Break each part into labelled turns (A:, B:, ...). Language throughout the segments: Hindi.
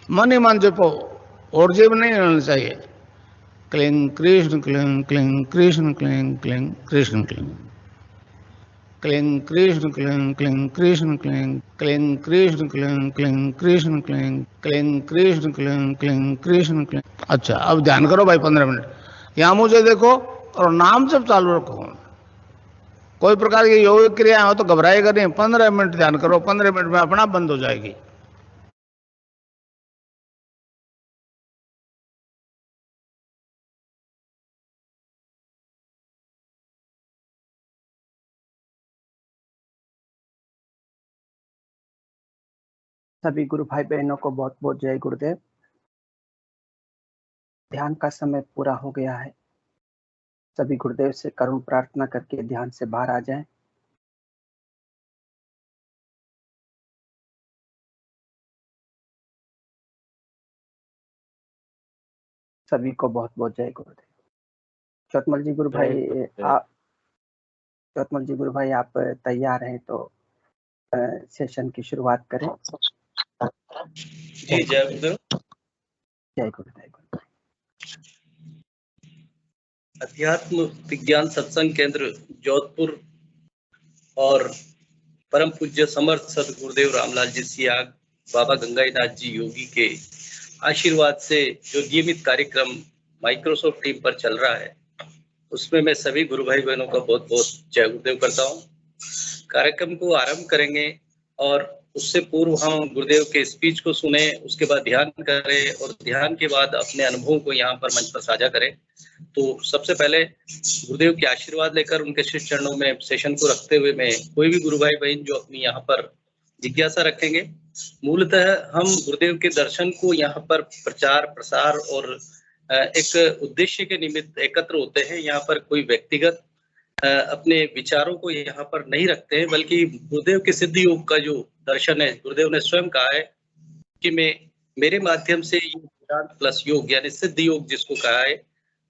A: मन ही मन जपो, और जेब नहीं रहना चाहिए। Cling Krishna cling cling Krishna cling cling Krishna cling cling Krishna cling cling Krishna cling cling Krishna cling cling Krishna cling cling Krishna cling cling Krishna cling. अच्छा, अब ध्यान करो भाई 15 मिनट। यहां मुझे देखो और नाम जब चालू रखो। कोई प्रकार की योग क्रिया हो तो घबराएगा नहीं। 15 मिनट ध्यान करो, 15 मिनट में अपना बंद हो जाएगी।
B: सभी गुरु भाई बहनों को बहुत बहुत जय गुरुदेव। ध्यान का समय पूरा हो गया है। सभी गुरुदेव से करुण प्रार्थना करके ध्यान से बाहर आ जाएं। सभी को बहुत बहुत जय गुरुदेव। चौतमल जी गुरु भाई, चौतमल जी गुरु भाई, आप तैयार हैं तो सेशन की शुरुआत करें।
C: जी जय गुरुदेव।
B: जय गुरुदेव।
C: अध्यात्म विज्ञान सत्संग केंद्र जोधपुर और परम पूज्य समर्थ सदगुरुदेव रामलाल जी सियाग बाबा गंगाईनाथ जी योगी के आशीर्वाद से जो नियमित कार्यक्रम माइक्रोसॉफ्ट टीम पर चल रहा है, उसमें मैं सभी गुरु भाई बहनों का बहुत बहुत जय गुरुदेव करता हूँ। कार्यक्रम को आरंभ करेंगे और उससे पूर्व हम गुरुदेव के स्पीच को सुने, उसके बाद ध्यान करें और ध्यान के बाद अपने अनुभवों को यहाँ पर मंच पर साझा करें। तो सबसे पहले गुरुदेव के आशीर्वाद लेकर उनके श्री चरणों में सेशन को रखते हुए मैं कोई भी गुरु भाई बहन जो अपनी यहाँ पर जिज्ञासा रखेंगे। मूलतः हम गुरुदेव के दर्शन को यहाँ पर प्रचार प्रसार और एक उद्देश्य के निमित्त एकत्र होते हैं। यहाँ पर कोई व्यक्तिगत अपने विचारों को यहाँ पर नहीं रखते हैं, बल्कि गुरुदेव के सिद्ध योग का जो दर्शन है, गुरुदेव ने स्वयं कहा है कि मेरे माध्यम से वेदांत प्लस योग यानी सिद्ध योग जिसको कहा है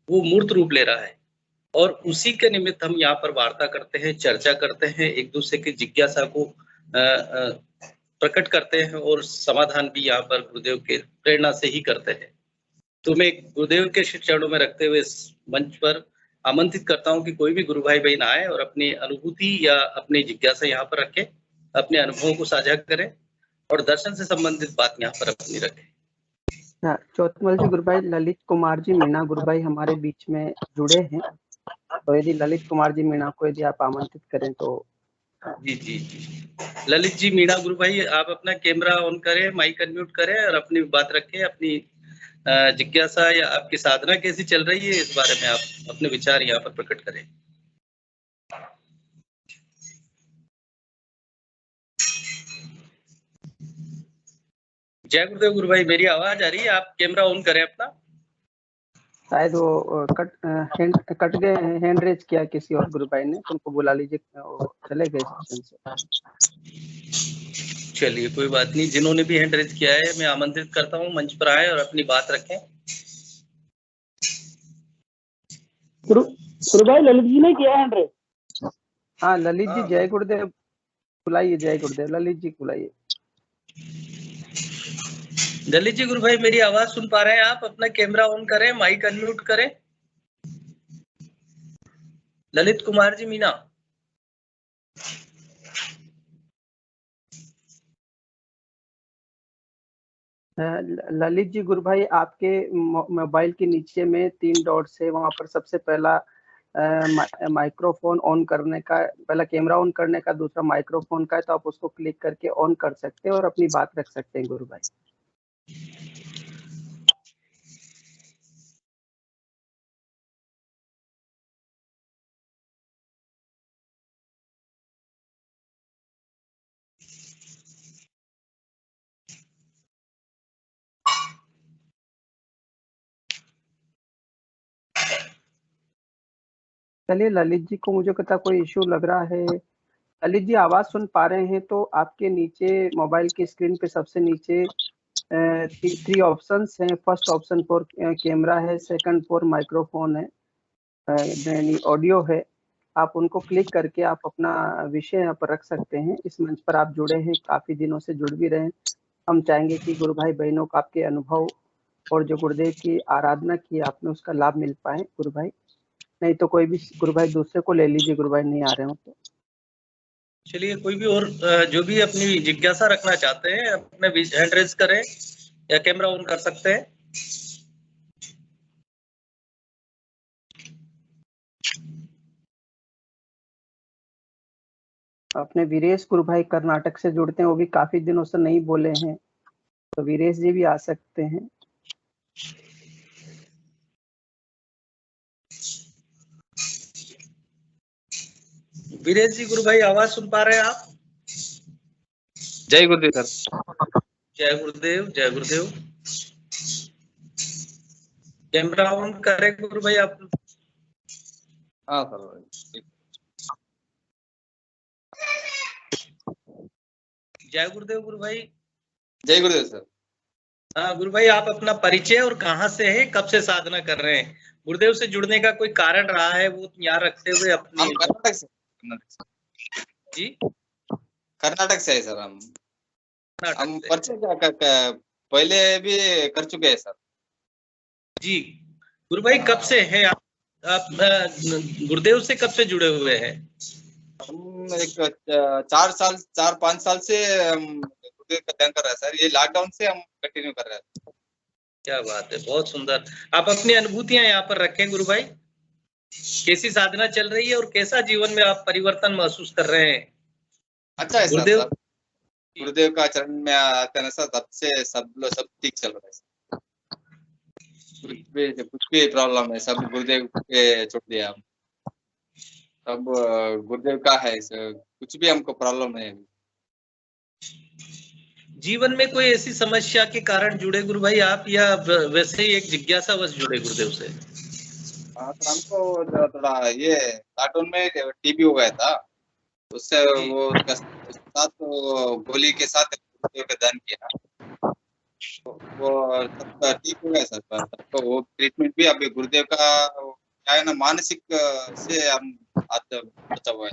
C: वो मूर्त रूप ले रहा है, और उसी के निमित्त हम यहाँ पर वार्ता करते हैं, चर्चा करते हैं, एक दूसरे की जिज्ञासा को प्रकट करते हैं और समाधान भी यहाँ पर गुरुदेव के प्रेरणा से ही करते हैं। तो मैं गुरुदेव के श्री चरणों में रखते हुए इस मंच पर आमंत्रित करता हूं कि कोई भी गुरु भाई बहन आए और अपनी अनुभूति या अपनी जिज्ञासा यहाँ पर रखें, अपने अनुभवों को साझा करें और दर्शन से संबंधित बात यहाँ पर अपनी रखें।
B: चौतमल जी गुरु भाई, ललित कुमार जी मीणा गुरु भाई हमारे बीच में जुड़े हैं, तो यदि ललित कुमार जी मीणा को यदि आप आमंत्रित करें तो।
C: जी जी जी, ललित जी मीणा गुरु भाई, आप अपना कैमरा ऑन करें, माइक अनम्यूट करें और अपनी बात रखें, अपनी जिज्ञासा या आपकी साधना कैसी चल रही है इस बारे में आप अपने विचार यहाँ पर प्रकट करें। जय गुरुदेव गुरु भाई, मेरी आवाज आ रही है? आप कैमरा ऑन करें अपना।
B: शायद वो कट गए, हैंड रेज किया किसी और गुरु भाई ने, उनको बुला लीजिए, चले गए सेशन से।
C: चलिए कोई बात नहीं, जिन्होंने भी हैंड रेज किया है मैं आमंत्रित करता हूँ मंच पर आए और अपनी बात रखें।
D: गुरु भाई ललित जी ने किया हैंड रेज।
B: हाँ ललित जी, जय गुरुदेव बुलाइए, जय गुरुदेव, ललित जी बुलाइए।
C: ललित जी गुरु भाई, मेरी आवाज सुन पा रहे हैं आप? अपना कैमरा ऑन करें, माइक अनम्यूट करें। ललित कुमार जी मीणा।
B: ललित जी गुरु भाई, आपके मोबाइल के नीचे में 3 डॉट्स है, वहां पर सबसे पहला माइक्रोफोन ऑन करने का, पहला कैमरा ऑन करने का, दूसरा माइक्रोफोन का है, तो आप उसको क्लिक करके ऑन कर सकते हैं और अपनी बात रख सकते हैं गुरु भाई। चलिए, ललित जी को मुझे पता कोई इश्यू लग रहा है। ललित जी आवाज सुन पा रहे हैं तो आपके नीचे मोबाइल की स्क्रीन पे सबसे नीचे 3 ऑप्शंस हैं। फर्स्ट ऑप्शन फॉर कैमरा है, सेकंड फॉर माइक्रोफोन है, यानी ऑडियो है। आप उनको क्लिक करके आप अपना विषय यहाँ पर रख सकते हैं। इस मंच पर आप जुड़े हैं, काफी दिनों से जुड़ भी रहे हैं, हम चाहेंगे कि गुरु भाई बहनों को आपके अनुभव और जो गुरुदेव की आराधना की आपने उसका लाभ मिल पाए गुरु भाई। नहीं तो कोई भी गुरु भाई दूसरे को ले लीजिए, गुरु भाई नहीं आ रहे हो तो।
C: चलिए कोई भी और जो भी अपनी जिज्ञासा रखना चाहते हैं अपने हैंड रेज करें या कैमरा ऑन कर सकते हैं।
B: अपने वीरेश गुरु भाई कर्नाटक से जुड़ते हैं, वो भी काफी दिनों से नहीं बोले हैं, तो वीरेश जी भी आ सकते हैं।
C: वीरेश जी गुरु भाई आवाज सुन पा रहे हैं आप?
E: जय गुरुदेव सर।
C: जय गुरुदेव, जय गुरुदेव। कैमरा ऑन करें गुरु भाई आप।
E: हाँ सर।
C: जय गुरुदेव गुरु भाई।
E: जय गुरुदेव सर।
C: हाँ गुरु भाई, आप अपना परिचय और कहाँ से है, कब से साधना कर रहे हैं? गुरुदेव से जुड़ने का कोई कारण रहा है वो याद रखते हुए अपनी।
E: हम कर्नाटक से।
C: जी
E: कर्नाटक से है सर। हम
C: कर्नाटक से।
E: परिचय पहले भी कर चुके हैं सर।
C: जी गुरु भाई, कब से है आप गुरुदेव से कब से जुड़े हुए हैं?
E: हम एक 4-5 साल से हम गुरुदेव का ध्यान कर रहे हैं सर। ये लॉकडाउन से हम कंटिन्यू कर रहे हैं।
C: क्या बात है, बहुत सुंदर। आप अपनी अनुभूतियां यहाँ पर रखें गुरु भाई। कैसी साधना चल रही है और कैसा जीवन में आप परिवर्तन महसूस कर रहे हैं?
E: अच्छा है सर।
C: गुरुदेव
E: गुरुदेव का चरण में आते हैं सर, तब से सब ठीक चल रहा है सर। कुछ भी प्रॉब्लम है सब गुरुदेव के छोड़ दिया हम। सब गुरुदेव का है सर, कुछ भी हमको प्रॉब्लम नहीं है।
C: जीवन में कोई ऐसी समस्या के कारण जुड़े गुरु भाई आप, या वैसे ही एक जिज्ञासावश जुड़े गुरुदेव से?
E: हाँ सर, हमको थोड़ा ये लॉकडाउन में टीबी हो गया था, उससे वो उसका साथ तो गोली के साथ गुरुदेव का दान किया, वो सब ठीक हो गया सर। सबको वो ट्रीटमेंट भी अभी गुरुदेव का क्या है ना, मानसिक से हम बचा हुआ है।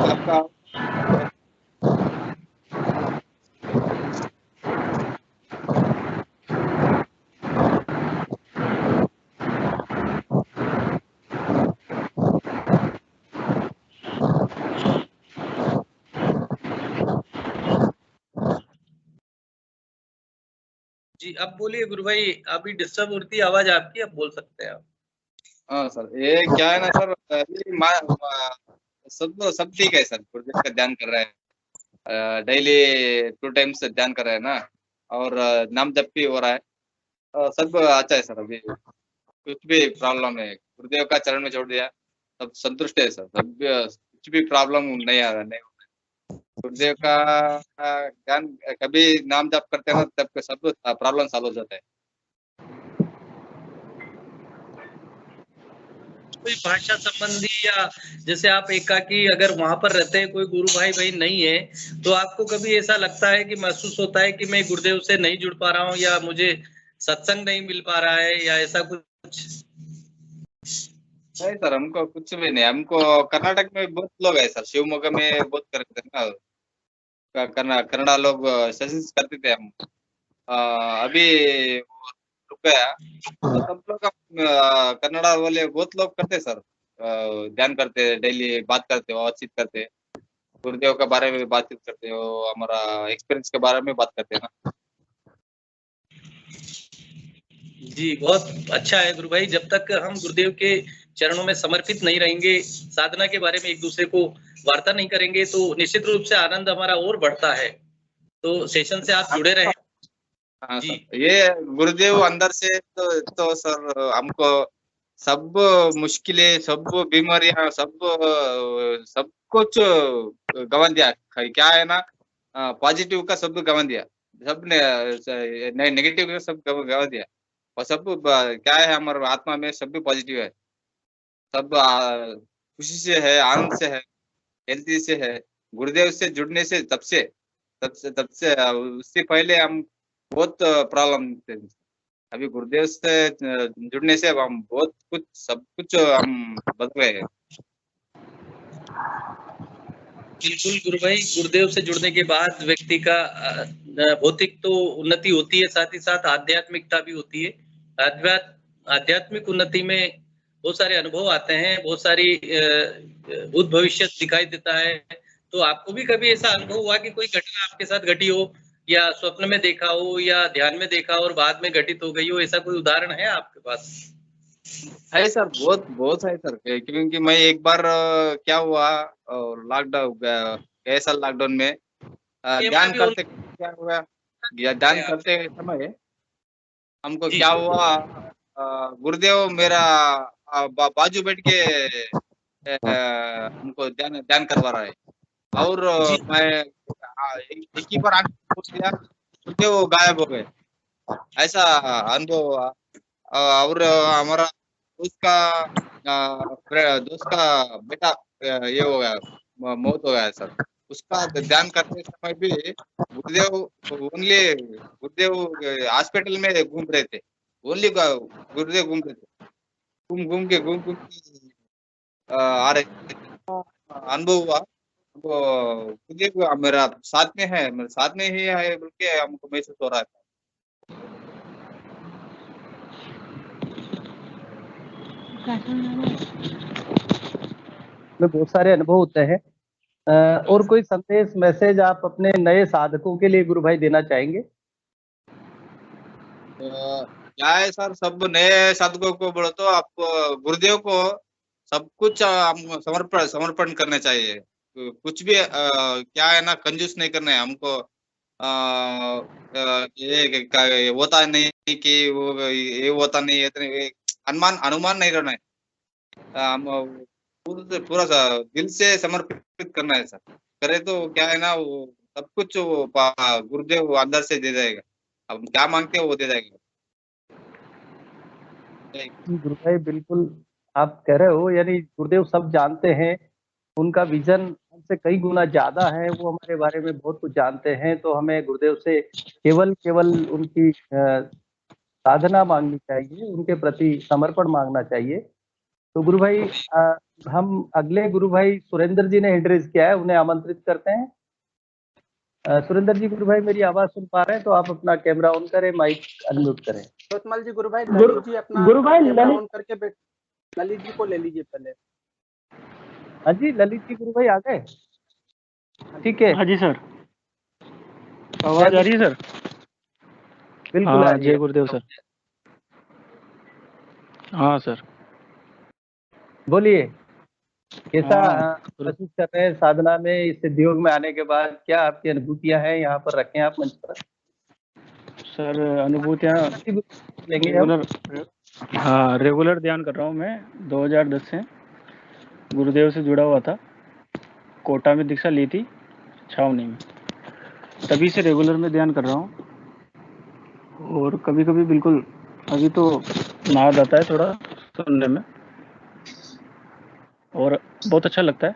E: आपका
C: जी अब बोलिए गुरु भाई, अभी डिस्टर्ब होती है आवाज आपकी, अब बोल सकते हैं आप।
E: हाँ सर, ये क्या है ना सर, सब ठीक है सर। गुरुदेव का ध्यान कर रहे हैं, डेली 2 टाइम्स ध्यान कर रहे हैं ना, और नाम जप भी हो रहा है। सब अच्छा है सर। अभी कुछ भी प्रॉब्लम है गुरुदेव का चरण में छोड़ दिया, सब संतुष्ट है सर। सब कुछ भी प्रॉब्लम नहीं आ रहा, नहीं हो रहा। गुरुदेव का ध्यान कभी नाम जप करते हैं ना, तब सब प्रॉब्लम सॉल्व हो जाता है।
C: कोई भाषा संबंधी या जैसे आप एकाकी अगर वहां पर रहते हैं, कोई गुरु भाई बहन नहीं है, तो आपको कभी ऐसा लगता है कि महसूस होता है कि मैं गुरुदेव से नहीं जुड़ पा रहा हूँ, या मुझे सत्संग नहीं मिल पा रहा है, या ऐसा कुछ?
E: नहीं सर, हमको कुछ भी नहीं। हमको कर्नाटक में बहुत लोग है सर, शिवमोगा में बहुत करते थे ना, कन्नड़ा लोग सेशंस करते थे हम। अभी वो रुक गया, तो सब लोग कन्नड़ा वाले बहुत लोग करते सर। ध्यान करते, डेली बात करते, बातचीत करते, गुरुदेव के बारे में बातचीत करते हो, हमारा एक्सपीरियंस के बारे में बात करते हैं ना।
C: जी बहुत अच्छा है गुरु भाई। जब तक हम गुरुदेव के चरणों में समर्पित नहीं रहेंगे, साधना के बारे में एक दूसरे को वार्ता नहीं करेंगे, तो निश्चित रूप से आनंद हमारा और बढ़ता है। तो सेशन से आप जुड़े रहे।
E: हाँ
C: जी
E: सर, ये गुरुदेव अंदर से तो सर हमको सब मुश्किलें, सब बीमारियां, सब कुछ गंवा दिया। क्या है ना, पॉजिटिव का सब गंवा दिया, सब ने नेगेटिव का सब गंवा दिया, और सब क्या है, हमारे आत्मा में सब भी पॉजिटिव है। सब खुशी से है, आनंद से है, हेल्थी से है। गुरुदेव से जुड़ने से तब से उससे पहले हम बहुत प्रॉब्लम थे। अभी गुरुदेव से जुड़ने से अब हम बहुत कुछ सब कुछ हम बदल गए हैं।
C: बिल्कुल गुरु भाई, गुरुदेव से जुड़ने के बाद व्यक्ति का भौतिक तो उन्नति होती है, साथ ही साथ आध्यात्मिकता भी होती है। आध्यात्मिक उन्नति में बहुत सारे अनुभव आते हैं, बहुत सारी भूत भविष्य दिखाई देता है। तो आपको भी कभी ऐसा अनुभव हुआ कि कोई घटना आपके साथ घटी हो, या स्वप्न में देखा हो, या ध्यान में देखा और बाद में घटित हो गई हो? ऐसा कोई उदाहरण है आपके पास?
E: है सर, बहुत बहुत है सर। क्योंकि मैं एक बार क्या हुआ, लॉकडाउन गए साल लॉकडाउन में ध्यान करते क्या हुआ, ध्यान करते समय हमको क्या हुआ, गुरुदेव मेरा बाजू बैठ के हमको ध्यान करवा रहा है, और मैं एक ही बार आंख खोल दिया, गुरुदेव गायब हो गए। ऐसा अनुभव हुआ। और हमारा दोस्त का बेटा ये हो गया, मौत हो गया सर। उसका ध्यान करते समय भी गुरुदेव हॉस्पिटल में घूम रहे थे, ओनली गुरुदेव घूम रहे थे, घूम के आ रहे थे। अनुभव हुआ हमको, गुरुदेव मेरा साथ में है, मेरे साथ में ही है बोल के हमको महसूस हो रहा था।
B: में बहुत सारे अनुभव होते हैं। और कोई संदेश मैसेज आप अपने नए साधकों के लिए गुरु भाई देना चाहेंगे?
E: क्या है सर, सब नए साधकों को बोलो तो आप गुरुदेव को सब कुछ हम समर्पण करना चाहिए। कुछ भी क्या है ना, कंजूस नहीं करना है हमको। ये होता नहीं कि वो ये होता नहीं, अनुमान नहीं रहना है। हम पूरा दिल से समर्पित करना है सर। करे तो क्या है ना, वो सब कुछ वो गुरुदेव अंदर से दे जाएगा। हम क्या मांगते हैं वो दे जाएगा।
B: गुरु भाई बिल्कुल आप कह रहे हो, यानी गुरुदेव सब जानते हैं, उनका विजन हमसे कई गुना ज्यादा है, वो हमारे बारे में बहुत कुछ जानते हैं। तो हमें गुरुदेव से केवल उनकी साधना मांगनी चाहिए, उनके प्रति समर्पण मांगना चाहिए। तो गुरु भाई हम अगले गुरु भाई सुरेंद्र जी ने एड्रेस किया है, उन्हें आमंत्रित करते हैं। सुरेंद्र जी, गुरु भाई मेरी आवाज सुन पा रहे हैं तो आप अपना कैमरा ऑन करें, माइक अनम्यूट करें।
F: कोतमल जी, गुरु भाई ललित जी अपना कैमरा ऑन करके ललित जी को ले लीजिए पहले।
B: हाँ जी, ललित जी गुरु भाई आ गए? ठीक है।
D: हाँ जी सर, आवाज आ रही है सर?
B: बिल्कुल।
D: हाँ, जय गुरुदेव सर। हाँ सर,
B: बोलिए, कैसा महसूस कर रहे हैं साधना में, इस सिद्धियोग में आने के बाद? क्या आपकी अनुभूतियां हैं? यहाँ पर रखें आप मंच पर।
D: सर अनुभूतियाँ
B: लेंगे हम।
D: रेगुलर ध्यान कर रहा हूँ मैं 2010 से। गुरुदेव से जुड़ा हुआ था, कोटा में दीक्षा ली थी, छावनी में, तभी से रेगुलर में ध्यान कर रहा हूँ। और कभी कभी बिल्कुल अभी तो नाद आता है थोड़ा सुनने में, और बहुत अच्छा लगता है।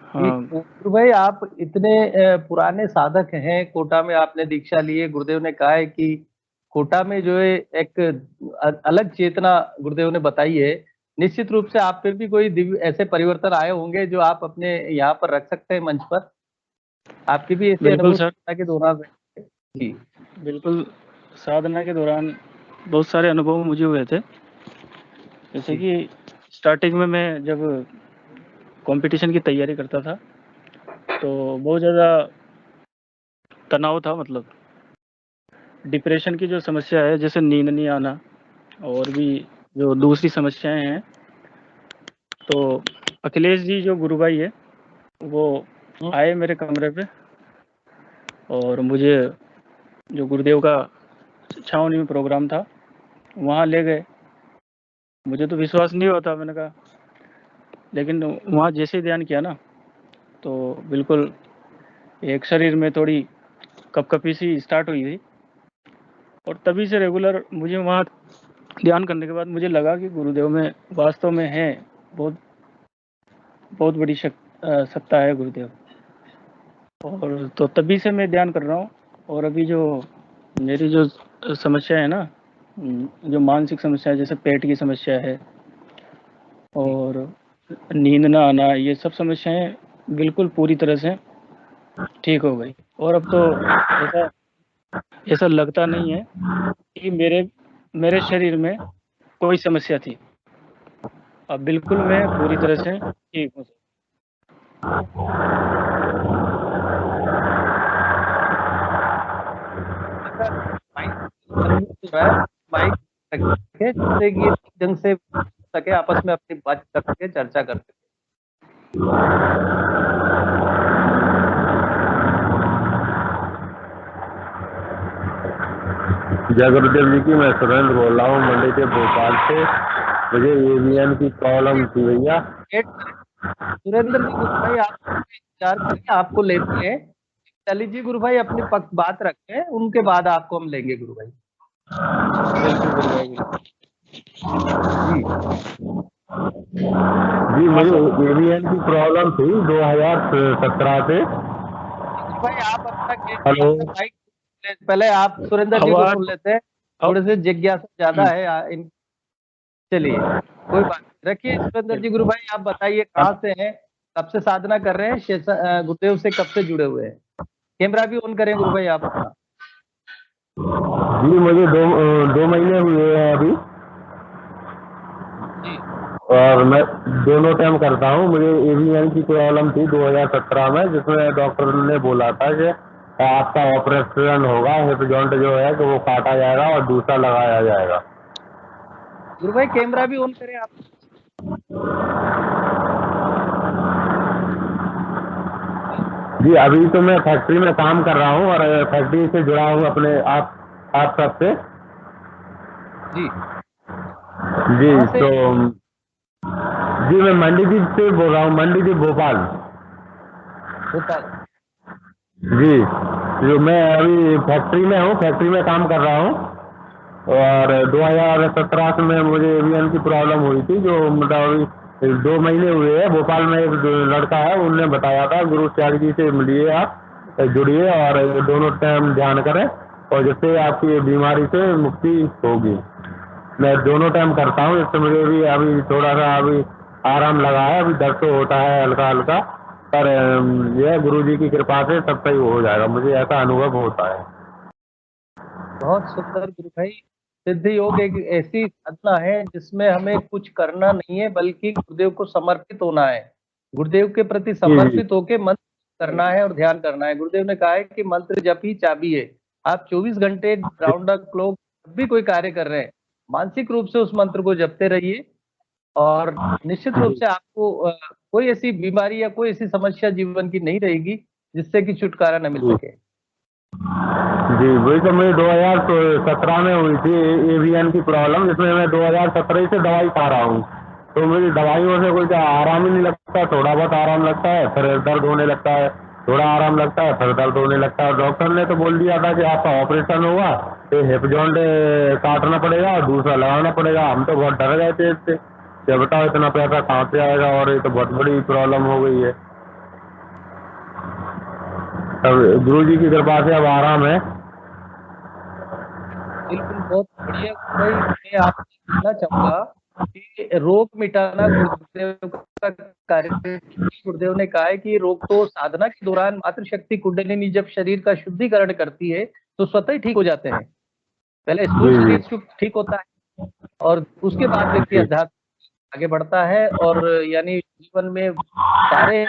D: हाँ
B: गुरु भाई, आप इतने पुराने साधक हैं, कोटा में आपने दीक्षा ली है। गुरुदेव ने कहा है कि कोटा में जो है एक अलग चेतना गुरुदेव ने बताई है। निश्चित रूप से आप पे भी कोई दिव्य ऐसे परिवर्तन आए होंगे जो आप अपने यहाँ पर रख सकते हैं मंच पर। आपकी भी ऐसे
D: बिल्कुल
B: अनुभव
D: सर,
B: के दौरान जी।
D: बिल्कुल साधना के दौरान बहुत सारे अनुभव मुझे हुए थे। जैसे कि स्टार्टिंग में मैं जब कंपटीशन की तैयारी करता था तो बहुत ज़्यादा तनाव था, मतलब डिप्रेशन की जो समस्या है, जैसे नींद नहीं आना और भी जो दूसरी समस्याएं हैं, तो अखिलेश जी जो गुरु भाई है वो आए मेरे कमरे पे, और मुझे जो गुरुदेव का छावनी में प्रोग्राम था वहाँ ले गए। मुझे तो विश्वास नहीं होता, मैंने कहा, लेकिन वहाँ जैसे ही ध्यान किया ना तो बिल्कुल एक शरीर में थोड़ी कपकपी सी स्टार्ट हुई थी। और तभी से रेगुलर मुझे वहाँ ध्यान करने के बाद मुझे लगा कि गुरुदेव में वास्तव में है बहुत बहुत बड़ी सप्ताह है गुरुदेव, और तो तभी से मैं ध्यान कर रहा हूँ। और अभी जो मेरी जो समस्या है ना, जो मानसिक समस्या है, जैसे पेट की समस्या है और नींद ना आना, ये सब समस्याएं बिल्कुल पूरी तरह से ठीक हो गई। और अब तो ऐसा लगता नहीं है कि मेरे शरीर में कोई समस्या थी। अब बिल्कुल मैं पूरी तरह से ठीक हूँ।
F: माइक रखे जिससे कि ढंग से सके, आपस में अपनी बात कर सके, चर्चा कर सके।
G: जय गुरुदेव जी की। मैं सुरेंद्र बोल रहा हूँ मंडी के भोपाल से। मुझे एवीएन की प्रॉब्लम थी भैया।
F: सुरेंद्र जी, गुरु भाई आप विचार करिए, आपको लेते हैं। चलिए जी गुरु भाई, अपनी पक्ष बात रखें, उनके बाद आपको हम लेंगे गुरु भाई।
D: बिल्कुल गुरु भाई।
G: जी मुझे एवीएन की प्रॉब्लम थी 2017 से।
F: भाई आप अपना
G: हेलो,
F: पहले आप सुरेंद्र जी को सुन लेते हैं, थोड़े से जिज्ञासा ज्यादा है। चलिए कोई बात नहीं, रखिए सुरेंद्र जी। गुरु भाई आप बताइए कहाँ से हैं, कब से साधना कर रहे हैं, गुरुदेव से कब से जुड़े हुए हैं? कैमरा भी ऑन करें गुरु भाई आप अपना।
G: जी मुझे दो महीने हुए हैं अभी, और मैं दोनों टाइम करता हूँ। मुझे एवीएन की प्रॉब्लम थी 2017 में, जिसमें डॉक्टर ने बोला था कि आपका ऑपरेशन होगा, हिप जॉइंट जो है कि वो काटा जाएगा और दूसरा लगाया जाएगा।
F: गुरु भाई कैमरा भी ऑन करें आप।
G: जी अभी तो मैं फैक्ट्री में काम कर रहा हूँ और फैक्ट्री से जुड़ा हूँ अपने आप सबसे।
F: जी
G: जी तो जी मैं मंडीदीप से बोल रहा हूँ, मंडीदीप भोपाल। जी जो मैं अभी फैक्ट्री में हूँ, फैक्ट्री में काम कर रहा हूँ। और 2017 में मुझे एवीएन की प्रॉब्लम हुई थी, जो मतलब 2 महीने हुए हैं। भोपाल में एक लड़का है, उनने बताया था गुरु त्याग जी से मिलिए, आप जुड़िए और दोनों टाइम ध्यान करें और जिससे आपकी बीमारी से मुक्ति होगी। मैं दोनों टाइम करता हूँ, इससे मुझे भी अभी थोड़ा सा अभी आराम लगा है। अभी दर्द तो होता है हल्का हल्का, पर यह गुरु जी की कृपा से सब सही हो जाएगा, मुझे ऐसा अनुभव होता है।
F: बहुत सुंदर गुरु भाई। सिद्ध योग एक ऐसी साधना है जिसमें हमें कुछ करना नहीं है, बल्कि गुरुदेव को समर्पित होना है। गुरुदेव के प्रति समर्पित होकर मंत्र करना है और ध्यान करना है। गुरुदेव ने कहा है कि मंत्र जप ही चाबी है। आप 24 घंटे राउंड द क्लॉक जब भी कोई कार्य कर रहे हैं, मानसिक रूप से उस मंत्र को जपते रहिए और निश्चित रूप से आपको कोई ऐसी बीमारी या कोई ऐसी समस्या जीवन की नहीं रहेगी जिससे कि छुटकारा न मिल सके।
G: जी वही तो मुझे 2017 में हुई थी एवीएन की प्रॉब्लम, जिसमें मैं 2017 से दवाई खा रहा हूँ। तो मुझे दवाइयों से कोई आराम ही नहीं लगता, थोड़ा बहुत आराम लगता है, फिर दर्द होने लगता है, थोड़ा आराम लगता है, फिर दर्द होने लगता है। डॉक्टर ने तो बोल दिया था कि आपका ऑपरेशन होगा, तो हिप जॉइंट काटना पड़ेगा और दूसरा लगाना पड़ेगा। हम तो बहुत डर गए थे इससे, क्या बताओ इतना पैसा कहाँ से आएगा, और ये तो बहुत बड़ी प्रॉब्लम हो गई है। तब गुरु जी की कृपा से अब आराम है।
F: बिल्कुल बहुत बढ़िया भाई। मैं आपसे कहना चाहूंगा कि रोग मिटाना गुरुदेव का कार्य। गुरुदेव ने कहा है कि रोग तो साधना के दौरान मातृशक्ति कुंडलिनी जब शरीर का शुद्धिकरण करती है तो स्वतः ही ठीक हो जाते हैं। पहले स्थूल शरीर ठीक होता है और उसके बाद व्यक्ति अध्यात्म आगे बढ़ता है और यानी जीवन में सारे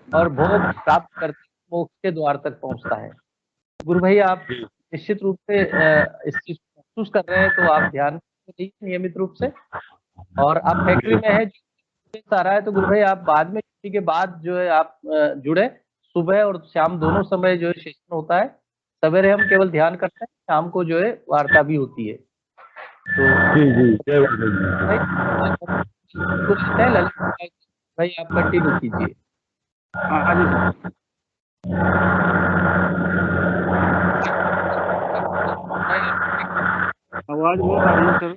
F: और भोग प्राप्त करते मोक्ष के द्वार तक पहुंचता है। गुरु भाई आप निश्चित रूप से इस चीज को महसूस कर रहे हैं, तो आप ध्यान दीजिए नियमित रूप से। और आप फैक्ट्री में है, सारा है, तो गुरु भाई आप बाद में छुट्टी के बाद जो है आप जुड़े। सुबह और शाम दोनों समय जो है सेशन होता है। सवेरे हम केवल ध्यान करते हैं, शाम को जो है वार्ता भी होती है। तो ललित भाई आप कंटिन्यू कीजिए।
D: हाँ जी सर। आवाज बहुत आ रही है सर,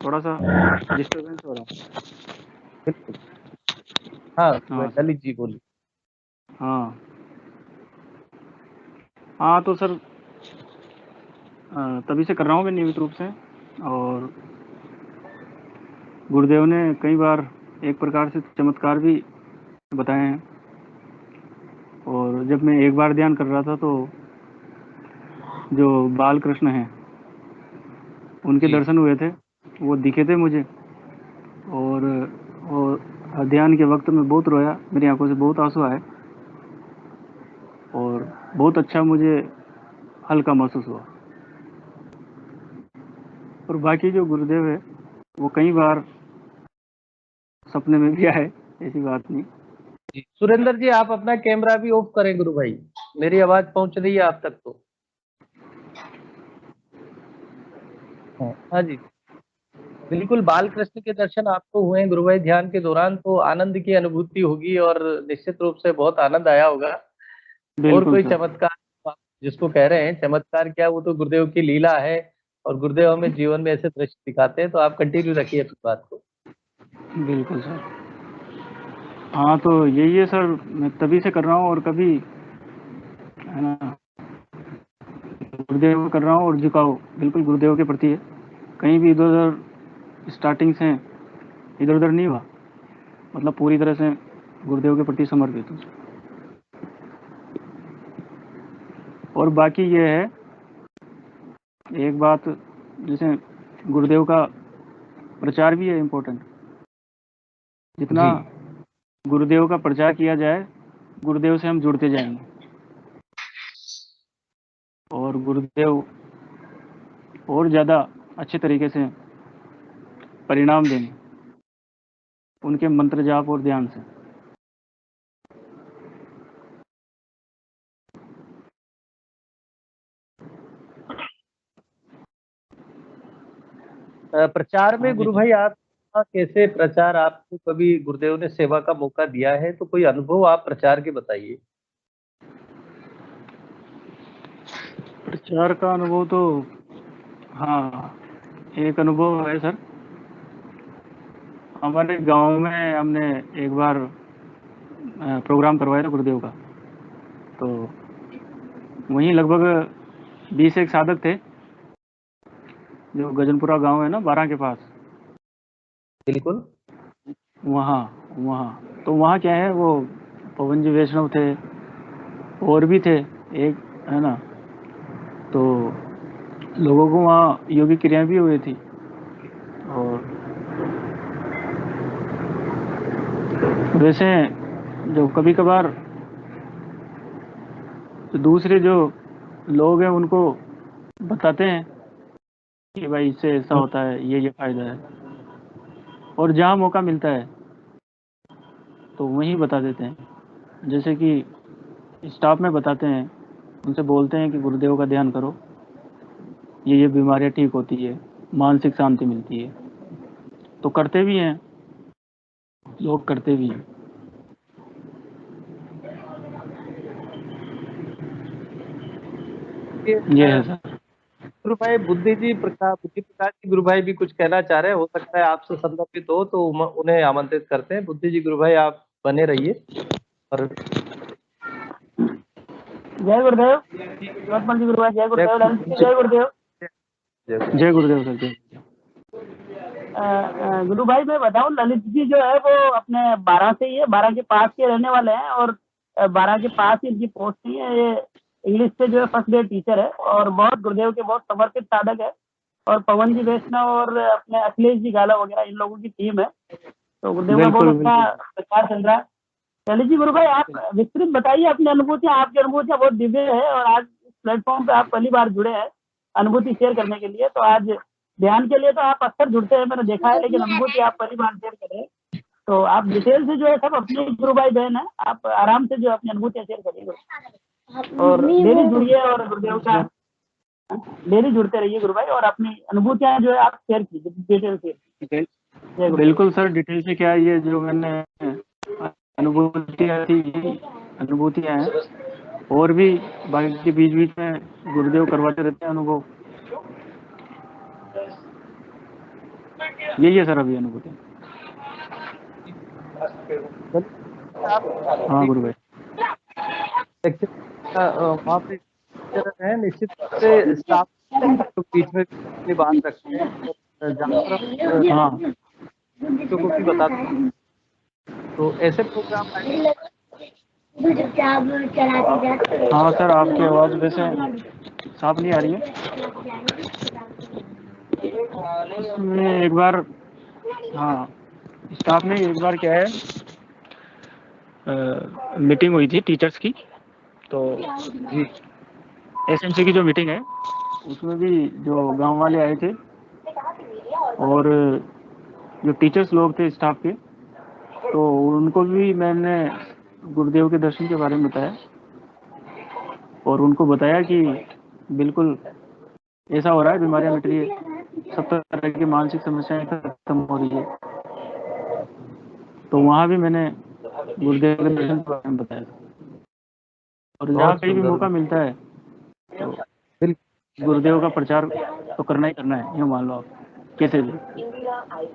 D: थोड़ा सा डिस्टर्बेंस हो रहा है।
F: हाँ
D: हाँ सर।
F: ललित जी बोलिए।
D: हाँ हाँ, तो सर तभी से कर रहा हूँ मैं नियमित रूप से, और गुरुदेव ने कई बार एक प्रकार से चमत्कार भी बताए हैं। और जब मैं एक बार ध्यान कर रहा था तो जो बाल कृष्ण हैं उनके
F: जी।
D: दर्शन हुए थे, वो दिखे थे मुझे। और ध्यान के वक्त में बहुत रोया, मेरी आंखों से बहुत आंसू आए, और बहुत अच्छा मुझे हल्का महसूस हुआ। और बाकी जो गुरुदेव है वो कई बार सपने में भी आए, ऐसी बात नहीं।
F: जी सुरेंद्र जी, आप अपना कैमरा भी ऑफ करें गुरु भाई, मेरी आवाज पहुंच रही है आप तक तो? हाँ जी, बिल्कुल। बालकृष्ण के दर्शन आपको हुए गुरु भाई ध्यान के दौरान, तो आनंद की अनुभूति होगी और निश्चित रूप से बहुत आनंद आया होगा। और
D: बिल्कुल
F: कोई
D: सर।
F: चमत्कार आप जिसको कह रहे हैं चमत्कार, क्या वो तो गुरुदेव की लीला है, और गुरुदेव हमें जीवन में ऐसे दृश्य दिखाते हैं। तो आप कंटिन्यू रखिए अपनी बात को।
D: बिल्कुल सर। हाँ, तो यही है सर, मैं तभी से कर रहा हूँ, और कभी है ना गुरुदेव कर रहा हूँ, और झुकाव बिल्कुल गुरुदेव के प्रति है। कहीं भी इधर उधर स्टार्टिंग से इधर उधर नहीं हुआ, मतलब पूरी तरह से गुरुदेव के प्रति समर्पित हूँ। और बाकी ये है एक बात, जैसे गुरुदेव का प्रचार भी है इम्पोर्टेंट। जितना
F: जी
D: गुरुदेव का प्रचार किया जाए, गुरुदेव से हम जुड़ते जाएंगे, और गुरुदेव और ज़्यादा अच्छे तरीके से परिणाम देंगे उनके मंत्र जाप और ध्यान से।
F: प्रचार में
D: हाँ जी
F: गुरु
D: सर।
F: भाई आप कैसे प्रचार, आपको कभी गुरुदेव ने सेवा का मौका दिया है तो कोई अनुभव आप प्रचार के बताइए।
D: प्रचार का अनुभव तो हाँ, एक अनुभव है सर। हमारे गांव में हमने एक बार प्रोग्राम करवाया था गुरुदेव का, तो वहीं लगभग 20 एक साधक थे, जो गजनपुरा गांव है ना, बारां के पास।
F: बिल्कुल।
D: वहाँ वहाँ तो वहाँ क्या है, वो पवन जी वैष्णव थे और भी थे एक, है ना। तो लोगों को वहाँ योगिक क्रियाएं भी हुई थी। और वैसे जो कभी कभार दूसरे जो लोग हैं उनको बताते हैं कि भाई इससे ऐसा होता है, ये फायदा है। और जहाँ मौका मिलता है तो वहीं बता देते हैं। जैसे कि स्टाफ में बताते हैं, उनसे बोलते हैं कि गुरुदेव का ध्यान करो, ये बीमारियां ठीक होती है, मानसिक शांति मिलती है। तो करते भी हैं लोग, करते भी हैं। ये है सर।
F: गुरु भाई बुद्धि प्रकाश जी गुरु भाई भी कुछ कहना चाह रहे हैं, हो सकता है आपसे संदर्भित हो तो उन्हें आमंत्रित करते हैं। बुद्धि जी गुरु भाई आप बने रहिए। और
H: जय गुरुदेव, यवतमाल जी गुरुदेव, जय गुरुदेव, ललित जी जय गुरुदेव।
D: जय गुरुदेव सर। जय।
H: गुरु भाई मैं बताऊं, ललित जी जो है वो अपने 12 से ही है, 12 के पास के रहने वाले हैं, और 12 के पास ही इनकी पोस्ट नहीं है। ये इंग्लिश से जो है फर्स्ट ग्रेड टीचर है, और बहुत गुरुदेव के बहुत समर्पित साधक है। और पवन जी वैष्णव और अपने अखिलेश जी गाला वगैरह इन लोगों की टीम है। तो गुरुदेव का बहुत
D: बिल्कुल
H: अच्छा
D: बिल्कुल।
H: प्रचार चल रहा है। ललित जी गुरु भाई आप विस्तृत बताइए अपनी अनुभूतियां। आपकी अनुभूतियां बहुत दिव्य है, और आज इस प्लेटफॉर्म पे आप पहली बार जुड़े हैं अनुभूति शेयर करने के लिए। तो आज ध्यान के लिए तो आप अक्सर जुड़ते हैं, मैंने देखा है, लेकिन अनुभूति आप पहली बार शेयर कर रहे हैं। तो आप डिटेल से जो है सब अपने गुरु भाई बहन है, आप आराम से जो अपनी अनुभूतियां शेयर करिए, और डेली जुड़िए, और गुरुदेव का डेली जुड़ते रहिए गुरु भाई, और अपनी अनुभूतियां जो है आप शेयर कीजिए डिटेल से।
D: बिल्कुल सर, डिटेल से क्या है, ये जो मैंने अनुभूतियाँ थी, अनुभूतियाँ हैं, और भी बाकी बीच बीच में गुरुदेव करवाते रहते हैं अनुभव। यही है सर अभी अनुभूति। हाँ गुरु भाई।
F: वहाँ पे है निश्चित रूप से स्टाफ तो बीच में अपनी बात रखते हैं और जहाँ पर हम
D: हाँ
F: बच्चों को भी बताते हैं, तो ऐसे प्रोग्राम
D: हाँ सर, आपकी आवाज़ वैसे साफ नहीं आ रही है। इसमें एक बार, हाँ स्टाफ में एक बार क्या है, मीटिंग हुई थी टीचर्स की, तो
F: जी
D: एसएमसी की जो मीटिंग है उसमें भी जो गांव वाले आए थे और जो टीचर्स लोग थे स्टाफ के, तो उनको भी मैंने गुरुदेव के दर्शन के बारे में बताया और उनको बताया कि बिल्कुल ऐसा हो रहा है, बीमारियां मिट रही है, सब तरह की मानसिक समस्याएं खत्म हो रही है। तो वहाँ भी मैंने गुरुदेव के दर्शन के बारे में बताया था। और जहाँ कहीं भी मौका मिलता है तो गुरुदेव का प्रचार तो करना ही करना है, यूँ मान लो आप कैसे भी।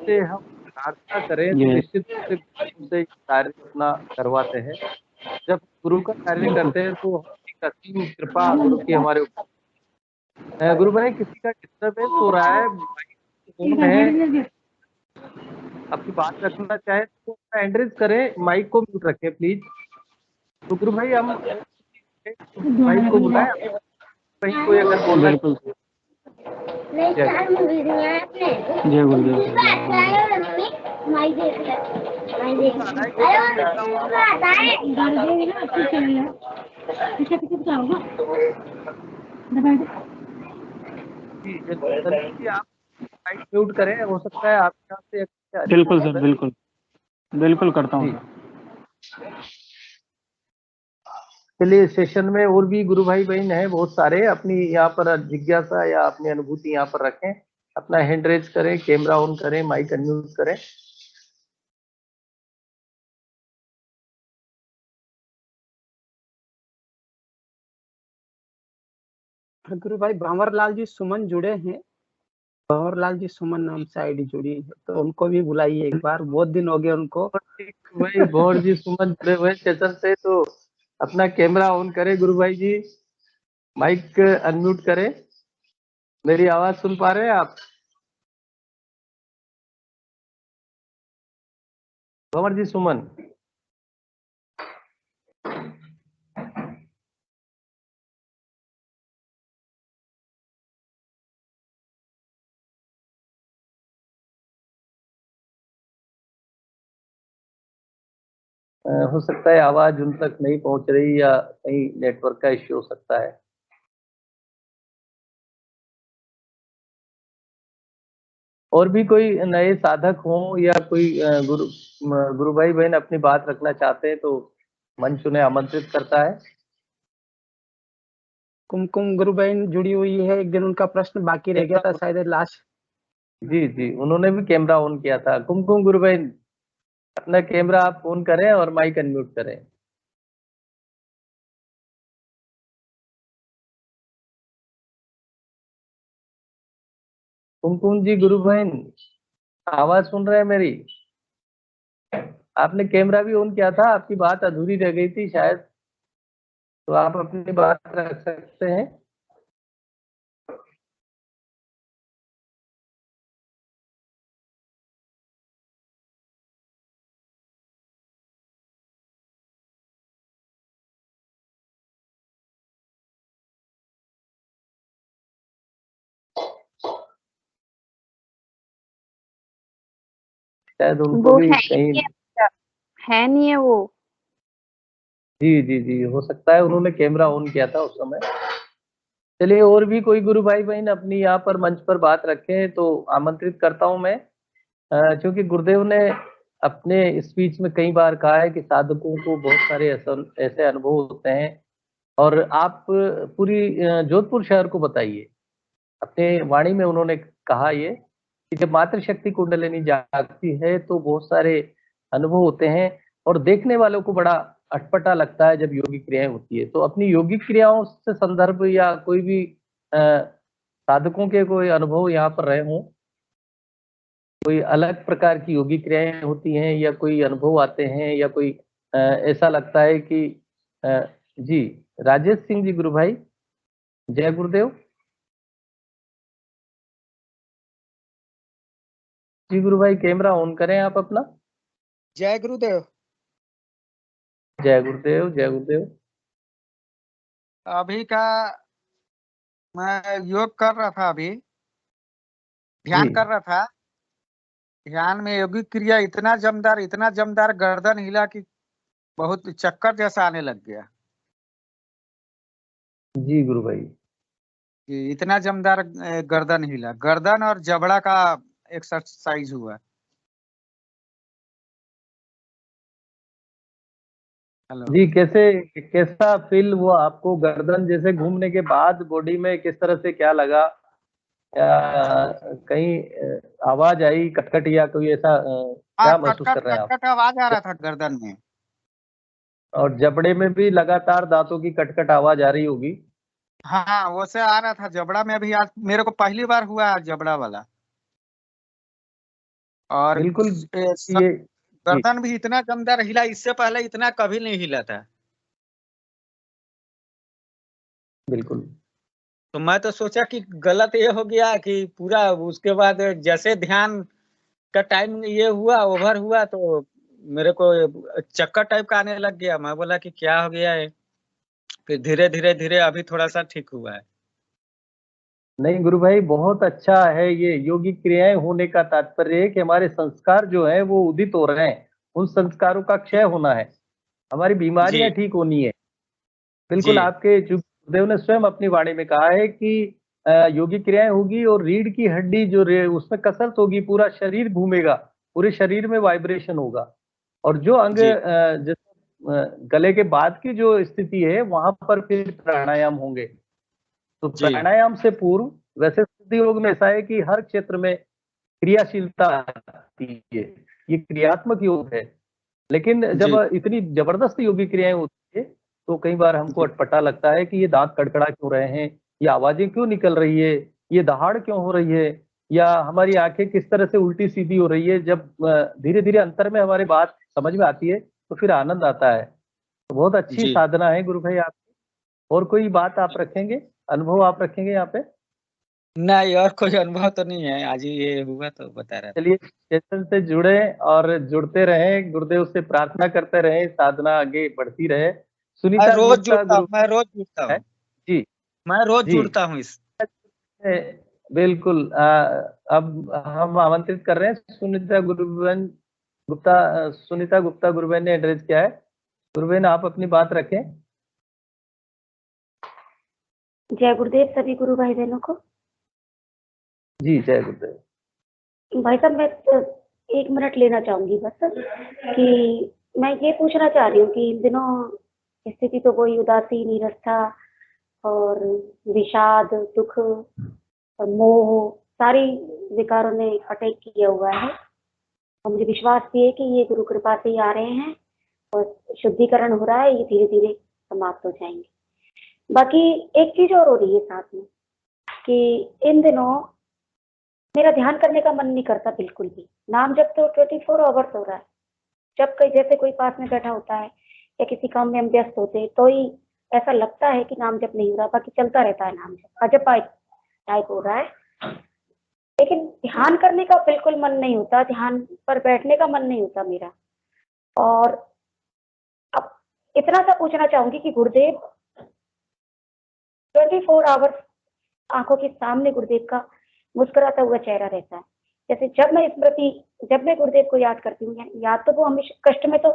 F: से हम प्रार्थना करें तो निश्चित रूप से कार्य अपना करवाते हैं। जब गुरु का कार्य करते हैं तो एक असीम कृपा गुरु की हमारे ऊपर। गुरु भाई किसी का डिस्टर्बेंस हो रहा है, फोन है, अपनी बात रखना चाहे तो अपना एंड्रेस करें, माइक को म्यूट रखें प्लीज। तो गुरु भाई हम माइक को बुलाएं, कहीं कोई अगर बोलना
D: बिल्कुल जय गुरुदेव।
F: आप माइक म्यूट करें, हो सकता है आपके यहाँ से।
D: बिल्कुल सर, बिल्कुल बिल्कुल करता हूँ।
F: चलिए, सेशन में और भी गुरु भाई बहन है बहुत सारे, अपनी यहाँ पर जिज्ञासा या अपनी अनुभूति यहाँ पर रखें, अपना हैंड रेज करें, कैमरा ऑन करें, माइक अनम्यूट करें।
B: गुरु भाई भंवरलाल जी सुमन जुड़े हैं, भंवरलाल जी सुमन नाम से आईडी जुड़ी है, तो उनको भी बुलाइए एक बार, बहुत दिन हो गए उनको।
F: भाई भंवर जी सुमन जुड़े हुए सेशन से, तो अपना कैमरा ऑन करें गुरु भाई जी, माइक अनम्यूट करें। मेरी आवाज सुन पा रहे हैं आप? भंवर जी सुमन। हो सकता है आवाज उन तक नहीं पहुंच रही या कहीं नेटवर्क का इश्यू हो सकता है। और भी कोई नए साधक हों या कोई गुरु भाई बहन अपनी बात रखना चाहते हैं तो मंच उन्हें आमंत्रित करता है।
B: कुमकुम गुरु बहन जुड़ी हुई है, एक दिन उनका प्रश्न बाकी रह गया था शायद लास्ट।
F: जी जी, उन्होंने भी कैमरा ऑन किया था। कुमकुम गुरु बहन, अपना कैमरा आप ऑन करें और माइक अनम्यूट करें। कुमकुम जी गुरु बहन, आवाज सुन रहे हैं मेरी? आपने कैमरा भी ऑन किया था, आपकी बात अधूरी रह गई थी शायद, तो आप अपनी बात रख सकते हैं। शायद उनको भी कहीं
I: है नहीं है वो।
F: जी जी जी, हो सकता है उन्होंने कैमरा ऑन किया था उस समय। चलिए, और भी कोई गुरु भाई बहन अपनी यहाँ पर मंच पर बात रखें तो आमंत्रित करता हूं मैं। क्योंकि गुरुदेव ने अपने स्पीच में कई बार कहा है कि साधकों को बहुत सारे ऐसे अनुभव होते हैं, और आप पूरी जोधपुर शहर को बताइए। अपने वाणी में उन्होंने कहा ये कि जब मातृशक्ति कुंडलिनी जागती है तो बहुत सारे अनुभव होते हैं, और देखने वालों को बड़ा अटपटा लगता है जब योगिक क्रियाएं होती है। तो अपनी योगिक क्रियाओं से संदर्भ या कोई भी साधकों के कोई अनुभव यहाँ पर रहे हों, कोई अलग प्रकार की योगिक क्रियाएं होती हैं या कोई अनुभव आते हैं या कोई ऐसा लगता है कि जी राजेश सिंह जी गुरु भाई, जय गुरुदेव जी। गुरु भाई कैमरा ऑन करें आप अपना।
J: जय गुरुदेव।
F: जय गुरुदेव, जय गुरुदेव।
J: अभी का मैं योग कर रहा था, अभी ध्यान
F: जी
J: कर रहा था। ध्यान में योगिक क्रिया इतना जमदार गर्दन हिला कि बहुत चक्कर जैसा आने लग गया।
F: जी गुरु भाई।
J: कि इतना जमदार गर्दन हिला, गर्दन और जबड़ा का एक्सरसाइज हुआ। हेलो
F: जी कैसा फील हुआ आपको? गर्दन जैसे घूमने के बाद बॉडी में किस तरह से क्या लगा? कहीं आवाज आई कटकट या कोई ऐसा
J: हाँ,
F: क्या महसूस कर
J: कटकट
F: रहे हैं आप?
J: कटकट आवाज आ रहा था गर्दन में।
F: और जबड़े में भी लगातार दांतों की कटकट आवाज आ रही होगी।
J: हाँ, वो से आ रहा था। जबड़ा में भी आज मेरे को पहली बार हुआ है जबड़ा वाला। और
F: बिल्कुल
J: सब
F: ये जी
J: गर्दन भी इतना जमदार हिला, इससे पहले इतना कभी नहीं हिला था।
F: बिल्कुल।
J: तो मैं तो सोचा कि गलत ये हो गया कि पूरा, उसके बाद जैसे ध्यान का टाइम ये हुआ, ओवर हुआ, तो मेरे को चक्कर टाइप का आने लग गया। मैं बोला कि क्या हो गया है। फिर धीरे धीरे धीरे अभी थोड़ा सा ठीक हुआ है।
F: नहीं गुरु भाई, बहुत अच्छा है। ये योगिक क्रियाएं होने का तात्पर्य है कि हमारे संस्कार जो है वो उदित हो रहे हैं, उन संस्कारों का क्षय होना है, हमारी बीमारियां
J: जी
F: ठीक होनी है। बिल्कुल,
J: जी
F: आपके जो गुरुदेव ने स्वयं अपनी वाणी में कहा है कि योगिक क्रियाएं होगी और रीढ़ की हड्डी जो उसमें कसरत होगी, पूरा शरीर घूमेगा, पूरे शरीर में वाइब्रेशन होगा। और जो अंग
J: जी
F: जैसे गले के बाद की जो स्थिति है वहां पर फिर प्राणायाम होंगे। तो
J: जी
F: प्राणायाम से पूर्व वैसे सिद्धि योग में ऐसा है कि हर क्षेत्र में क्रियाशीलता आती है, ये क्रियात्मक योग है। लेकिन जब
J: जी
F: इतनी जबरदस्त योगिक क्रियाएं होती है तो कई बार हमको
J: जी
F: अटपटा लगता है कि ये दांत कड़कड़ा क्यों रहे हैं, ये आवाजें क्यों निकल रही है, ये दहाड़ क्यों हो रही है, या हमारी आंखें किस तरह से उल्टी सीधी हो रही है। जब धीरे धीरे अंतर में हमारी बात समझ में आती है तो फिर आनंद आता है। तो बहुत अच्छी
J: जी।
F: साधना है गुरु भाई आपकी। और कोई बात आप रखेंगे, अनुभव आप रखेंगे यहाँ पे?
J: नहीं, और कोई अनुभव तो नहीं है, आज ही ये हुआ तो बता रहा था।
F: चलिए, सेशन से जुड़े और जुड़ते रहें, गुरुदेव से प्रार्थना करते रहें, साधना आगे बढ़ती रहे।
J: मैं
F: सुनीता
J: रोज
F: गुप्ता
J: जुड़ता
F: गुरु
J: हूँ, मैं रोज जुड़ता
F: है
J: हूँ,
F: जी।
J: मैं रोज
F: जी
J: जुड़ता हूँ इस।
F: बिल्कुल। अब हम आमंत्रित कर रहे हैं सुनीता गुरुबेन गुप्ता। सुनीता गुप्ता गुरुबेन ने एड्रेस किया है। गुरुबेन आप अपनी बात रखें।
K: जय गुरुदेव सभी गुरु भाई बहनों को।
F: जी जय गुरुदेव।
K: भाई साहब, मैं 1 मिनट लेना चाहूंगी बस, कि मैं ये पूछना चाह रही हूँ कि इन दिनों स्थिति तो वही उदासी, नीरसता और विषाद, दुख और मोह, सारी विकारों ने अटैक किया हुआ है। और मुझे विश्वास भी है कि ये गुरु कृपा से ही आ रहे हैं और शुद्धिकरण हो रहा है, ये धीरे धीरे समाप्त हो जाएंगे। बाकी एक चीज और हो रही है साथ में, कि इन दिनों मेरा ध्यान करने का मन नहीं करता बिल्कुल भी। नाम जब तो 24 आवर्स हो रहा है, जब कहीं जैसे कोई पास में बैठा होता है या किसी काम में हम व्यस्त होते हैं तो ही ऐसा लगता है कि नाम जप नहीं हो रहा, बाकी चलता रहता है नाम जप, अजपा टाइप हो रहा है। लेकिन ध्यान करने का बिल्कुल मन नहीं होता, ध्यान पर बैठने का मन नहीं होता मेरा। और अब इतना सा पूछना चाहूंगी कि गुरुदेव 24 आवर्स आंखों के सामने गुरुदेव का मुस्कुराता हुआ चेहरा रहता है। जैसे जब मैं गुरुदेव को याद करती हूँ, याद तो वो हमेशा कष्ट में, तो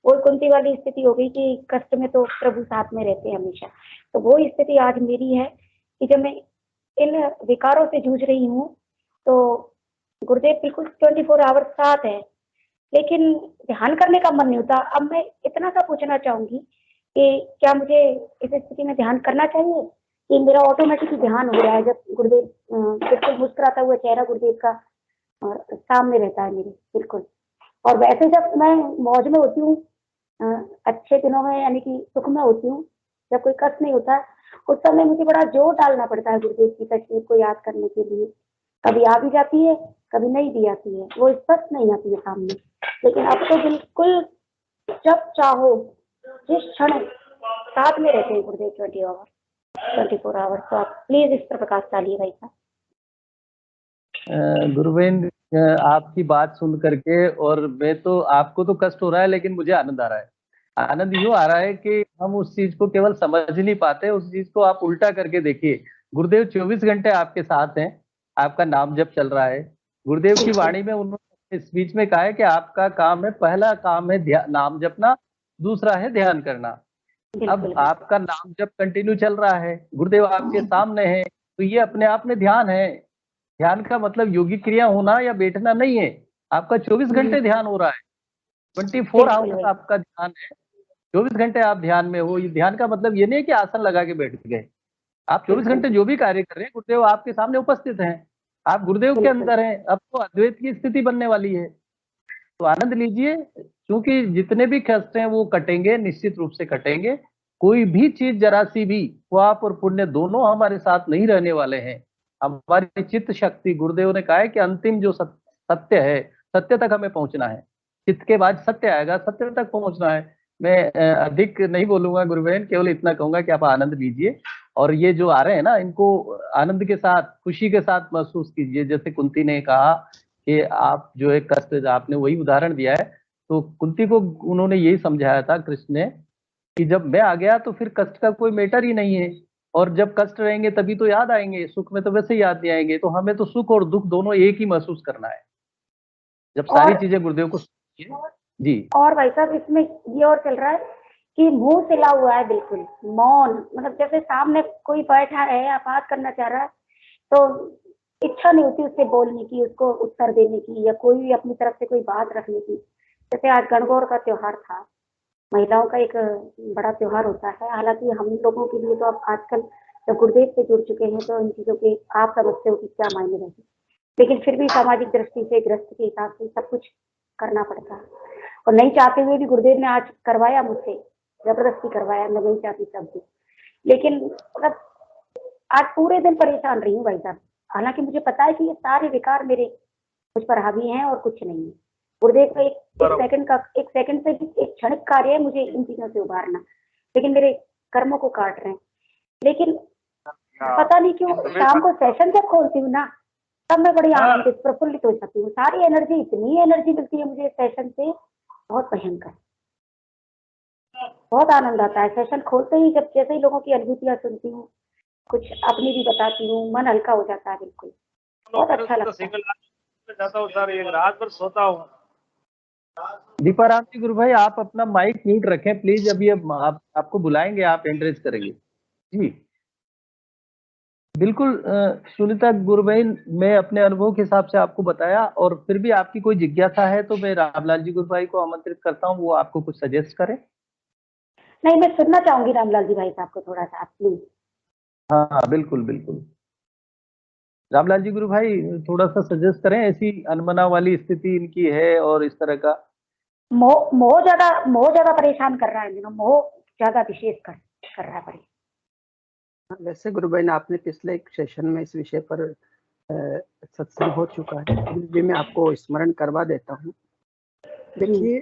K: वो कुंती वाली स्थिति हो गई कि कष्ट में तो प्रभु साथ में रहते हैं हमेशा। तो वो स्थिति आज मेरी है कि जब मैं इन विकारों से जूझ रही हूँ तो गुरुदेव बिल्कुल 24 आवर्स साथ है, लेकिन ध्यान करने का मन नहीं होता। अब मैं इतना सा पूछना चाहूंगी कि क्या मुझे इस स्थिति में ध्यान करना चाहिए कि मेरा ऑटोमेटिक ध्यान हो रहा है जब गुरुदेव बिल्कुल मुस्कुराता हुआ चेहरा गुरुदेव का सामने रहता है मेरे बिल्कुल। और वैसे जब मैं मौज में होती हूँ, अच्छे दिनों में यानी कि सुख में होती हूँ, जब कोई कष्ट नहीं होता, उस समय मुझे बड़ा जोर डालना पड़ता है गुरुदेव की तस्वीर को याद करने के लिए। कभी आ भी जाती है, कभी नहीं भी आती है, वो स्पष्ट नहीं आती है सामने। लेकिन अब तो बिल्कुल जब चाहो जिस क्षण साथ में रहते हैं गुरुदेव 24 आवर। तो आप प्लीज इस पर प्रकाश डालिए भाई साहब।
F: गुरुबेन, आपकी बात सुन करके, और मैं तो, आपको तो कष्ट हो रहा है लेकिन मुझे आनंद आ रहा है। आनंद यूं आ रहा है कि हम उस चीज को केवल समझ नहीं पाते, उस चीज को आप उल्टा करके देखिए। गुरुदेव 24 घंटे आपके साथ हैं, आपका नाम जप चल रहा है। गुरुदेव की वाणी में उन्होंने इस बीच में कहा है कि आपका काम है, पहला काम है नाम जपना, दूसरा है ध्यान करना। अब आपका नाम जप कंटिन्यू चल रहा है, गुरुदेव आपके सामने है, तो ये अपने आप में ध्यान है। ध्यान का मतलब योगिक क्रिया होना या बैठना नहीं है, आपका 24 घंटे ध्यान हो रहा है। 24 आवर्स आपका ध्यान है, 24 घंटे आप ध्यान में हो। ये ध्यान का मतलब ये नहीं कि आसन लगा के बैठ गए, आप 24 घंटे जो भी कार्य कर रहे हैं गुरुदेव आपके सामने उपस्थित हैं, आप गुरुदेव के अंदर हैं। अब तो अद्वैत की स्थिति बनने वाली है, तो आनंद लीजिए। क्योंकि जितने भी कष्ट हैं वो कटेंगे, निश्चित रूप से कटेंगे। कोई भी चीज जरा सी भी, पाप और पुण्य दोनों हमारे साथ नहीं रहने वाले हैं। हमारी चित्त शक्ति, गुरुदेव ने कहा है कि अंतिम जो सत्य है, सत्य तक हमें पहुंचना है। चित्त के बाद सत्य आएगा, सत्य तक पहुंचना है। मैं अधिक नहीं बोलूंगा गुरुबहन, केवल इतना कहूंगा कि आप आनंद लीजिए, और ये जो आ रहे हैं ना, इनको आनंद के साथ, खुशी के साथ महसूस कीजिए। जैसे कुंती ने कहा कि आप जो है कष्ट, आपने वही उदाहरण दिया है, तो कुंती को उन्होंने यही समझाया था कृष्ण ने कि जब मैं आ गया तो फिर कष्ट का कोई मैटर ही नहीं है, और जब कष्ट रहेंगे तभी तो याद आएंगे, सुख में तो वैसे ही याद नहीं आएंगे। तो हमें तो सुख और दुख दोनों एक ही महसूस करना है, जब सारी चीजें गुरुदेव को जी।
K: और भाई साहब इसमें ये और चल रहा है कि मुंह सिला हुआ है, बिल्कुल मौन, मतलब जैसे सामने कोई बैठा है या बात करना चाह रहा है तो इच्छा नहीं होती उससे बोलने की, उसको उत्तर देने की, या कोई भी अपनी तरफ से कोई बात रखने की। जैसे आज गणगौर का त्योहार था, महिलाओं का एक बड़ा त्योहार होता है। हालांकि हम लोगों के लिए तो अब आजकल जब गुरुदेव से जुड़ चुके हैं तो इन चीजों के आप समझते हो कि क्या मायने रहते, लेकिन फिर भी सामाजिक दृष्टि से, ग्रस्त के हिसाब से सब कुछ करना पड़ता है। और नहीं चाहते हुए भी गुरुदेव ने आज करवाया, मुझसे जबरदस्ती करवाया, मैं नहीं चाहती तब भी। लेकिन मतलब आज पूरे दिन परेशान रही हूँ भाई साहब। हालांकि मुझे पता है कि ये सारे विकार मेरे मुझ पर हावी हैं और कुछ नहीं है। गुरुदेव का एक सेकंड से भी एक क्षणिक कार्य है मुझे इन चीजों से उबारना, लेकिन मेरे कर्मों को काट रहे हैं। लेकिन पता नहीं क्यों शाम को सेशन जब खोलती हूँ ना, तब मैं बड़ी आनंदित प्रफुल्लित हो जाती हूँ। सारी एनर्जी, इतनी एनर्जी मिलती है मुझे सेशन से, बहुत भयंकर, बहुत आनंद आता है। सेशन खोलते ही जब जैसे ही लोगों की अनुभूतियां सुनती हूँ, कुछ अपनी भी बताती हूँ, मन हल्का हो जाता है, बिल्कुल बहुत अच्छा लगता है।
L: जाता हूँ सर, एक रात भर सोता हूँ।
F: दीपाराम जी, गुरु भाई आप अपना माइक म्यूट रखें प्लीज, अभी अब आपको बुलाएंगे, आप एंट्रेंस करेंगे जी। बिल्कुल सुनीता गुरु भाई, मैं अपने अनुभव के हिसाब से आपको बताया, और फिर भी आपकी कोई जिज्ञासा है तो मैं रामलाल जी गुरु भाई को आमंत्रित करता हूँ, वो आपको कुछ सजेस्ट करें।
K: नहीं, मैं सुनना चाहूंगी रामलाल जी भाई साहब को थोड़ा सा, प्लीज।
F: हाँ बिल्कुल बिल्कुल, रामलाल जी गुरु भाई थोड़ा सा सजेस्ट करें। ऐसी अनमना वाली स्थिति इनकी है, और इस तरह का
K: मोह ज्यादा परेशान कर रहा है, मोह ज्यादा विशेष कर रहा है परेशान।
B: वैसे गुरु भाई ने आपने पिछले एक सेशन में इस विषय पर सत्संग हो चुका है, फिर भी मैं आपको स्मरण करवा देता हूँ। देखिए,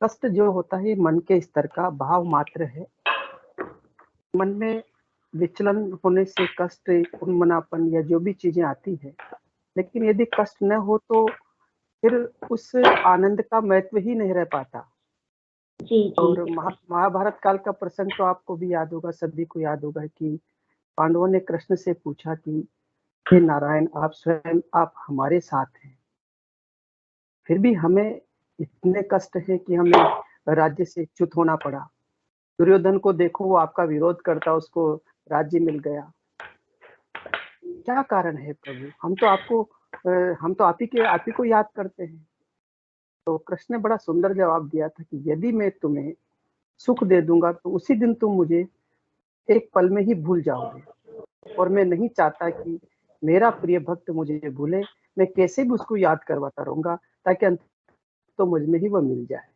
B: कष्ट जो होता है मन के स्तर का भाव मात्र है। मन में विचलन होने से कष्ट, उन्मनापन या जो भी चीजें आती है, लेकिन यदि कष्ट न हो तो फिर उस आनंद का महत्व ही नहीं रह पाता। और महाभारत काल का प्रसंग तो आपको भी याद होगा, सभी को याद होगा कि पांडवों ने कृष्ण से पूछा कि हे नारायण, आप स्वयं आप हमारे साथ हैं, फिर भी हमें इतने कष्ट है कि हमें राज्य से च्युत होना पड़ा। दुर्योधन को देखो, वो आपका विरोध करता, उसको राज्य मिल गया। क्या कारण है प्रभु? हम तो आप ही को याद करते हैं। तो कृष्ण ने बड़ा सुंदर जवाब दिया था कि यदि मैं तुम्हें सुख दे दूंगा तो उसी दिन तुम मुझे एक पल में ही भूल जाओगे, और मैं नहीं चाहता कि मेरा प्रिय भक्त मुझे भूले। मैं कैसे भी उसको याद करवाता रहूंगा ताकि अंत तो मुझ में ही वह मिल जाए।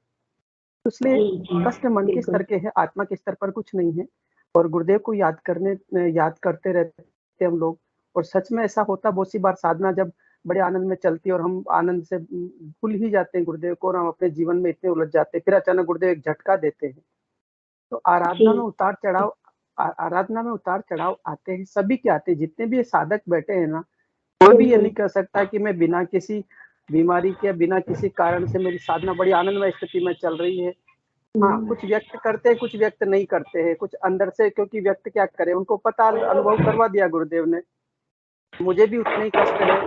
B: इसलिए कष्ट मन के स्तर के है, आत्मा के स्तर पर कुछ नहीं है। और गुरुदेव को याद करते रहते हम लोग। और सच में ऐसा होता, बहुत सी बार साधना जब बड़े आनंद में चलती है और हम आनंद से भूल ही जाते हैं गुरुदेव को और हम अपने जीवन में इतने उलझ जाते हैं। फिर अचानक गुरुदेव एक झटका देते हैं। तो आराधना में उतार चढ़ाव आराधना में उतार चढ़ाव आते हैं, सभी के आते हैं। जितने भी साधक बैठे हैं ना, कोई भी ये नहीं कह सकता कि मैं बिना किसी बीमारी के, बिना किसी कारण से मेरी साधना बड़ी आनंदमय स्थिति में चल रही है। हाँ, कुछ व्यक्त करते हैं, कुछ व्यक्त नहीं करते हैं, कुछ अंदर से, क्योंकि व्यक्त क्या करे, उनको पता, अनुभव करवा दिया गुरुदेव ने। मुझे भी उतने ही कष्ट है